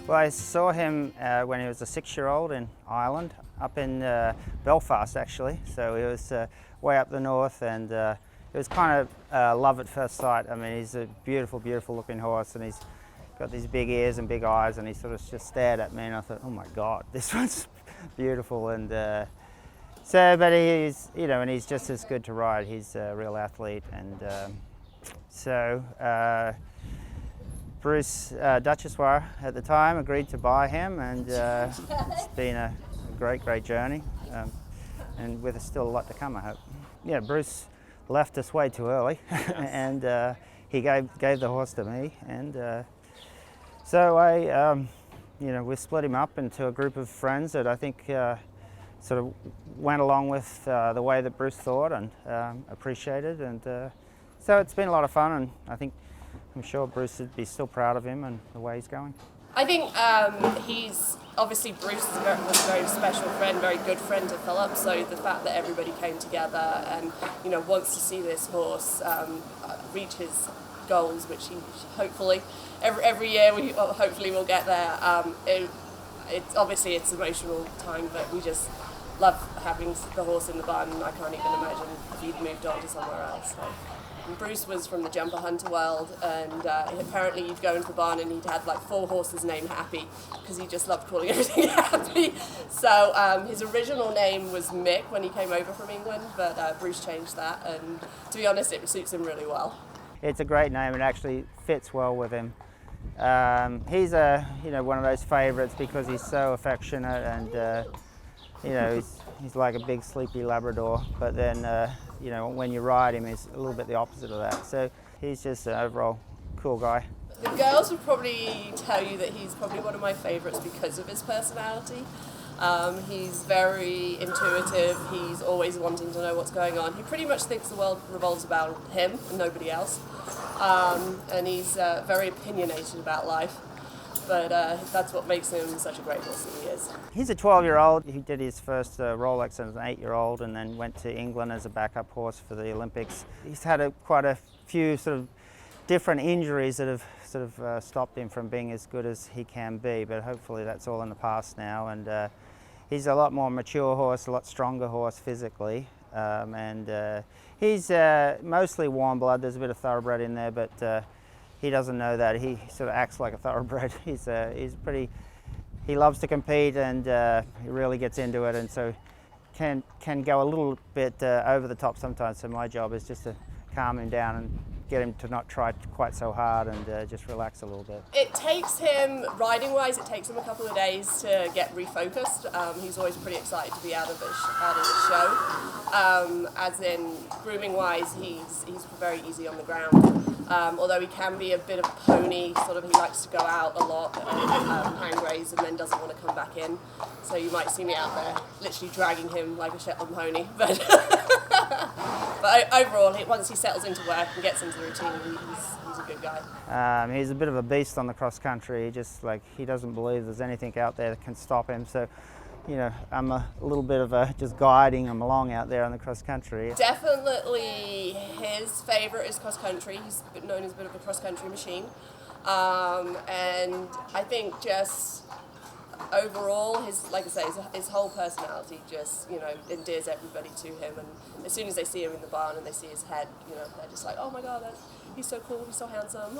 Well, I saw him when he was a 6-year-old in Ireland, up in Belfast actually. So he was way up the north, and it was kind of love at first sight. I mean, he's a beautiful, beautiful looking horse, and he's got these big ears and big eyes, and he sort of just stared at me, and I thought, oh my God, this one's beautiful. And but he's, and he's just as good to ride. He's a real athlete, and Bruce Duchessoir at the time agreed to buy him, and it's been a great, great journey, and with still a lot to come, I hope. Yeah, Bruce left us way too early, and he gave the horse to me, and so we split him up into a group of friends that I think sort of went along with the way that Bruce thought and appreciated, and so it's been a lot of fun, and I'm sure Bruce would be still proud of him and the way he's going. I think he's obviously Bruce was a very special friend, very good friend to Philip. So the fact that everybody came together and wants to see this horse reach his goals, which he hopefully every year we hopefully will get there. It's obviously it's an emotional time, but we just love having the horse in the barn, and I can't even imagine if he'd moved on to somewhere else. So. Bruce was from the jumper hunter world, and apparently you'd go into the barn and he'd had like 4 horses named Happy, because he just loved calling everything Happy. So his original name was Mick when he came over from England, but Bruce changed that, and to be honest, it suits him really well. It's a great name. It actually fits well with him. He's one of those favourites because he's so affectionate, and he's like a big sleepy Labrador, but then when you ride him, he's a little bit the opposite of that. So he's just an overall cool guy. The girls would probably tell you that he's probably one of my favourites because of his personality. He's very intuitive, he's always wanting to know what's going on. He pretty much thinks the world revolves about him and nobody else. And he's very opinionated about life. But that's what makes him such a great horse that he is. He's a 12-year-old. He did his first Rolex as an 8-year-old, and then went to England as a backup horse for the Olympics. He's had quite a few sort of different injuries that have sort of stopped him from being as good as he can be, but hopefully that's all in the past now. And he's a lot more mature horse, a lot stronger horse physically, and he's mostly warm blood. There's a bit of thoroughbred in there, but he doesn't know that. He sort of acts like a thoroughbred. He loves to compete, and he really gets into it, and so can go a little bit over the top sometimes. So my job is just to calm him down and get him to not try quite so hard, and just relax a little bit. It takes him, riding-wise, it takes him a couple of days to get refocused. He's always pretty excited to be out of the show. As in grooming-wise, he's very easy on the ground. Although he can be a bit of a pony, sort of he likes to go out a lot and graze, and then doesn't want to come back in. So you might see me out there literally dragging him like a Shetland pony. But overall, once he settles into work and gets into the routine, he's a good guy. He's a bit of a beast on the cross country. He doesn't believe there's anything out there that can stop him. So I'm a little bit of just guiding him along out there on the cross country. Definitely his favourite is cross country. He's known as a bit of a cross country machine. And I think just overall, his whole personality just, endears everybody to him. And as soon as they see him in the barn and they see his head, they're just like, oh my God, he's so cool, he's so handsome.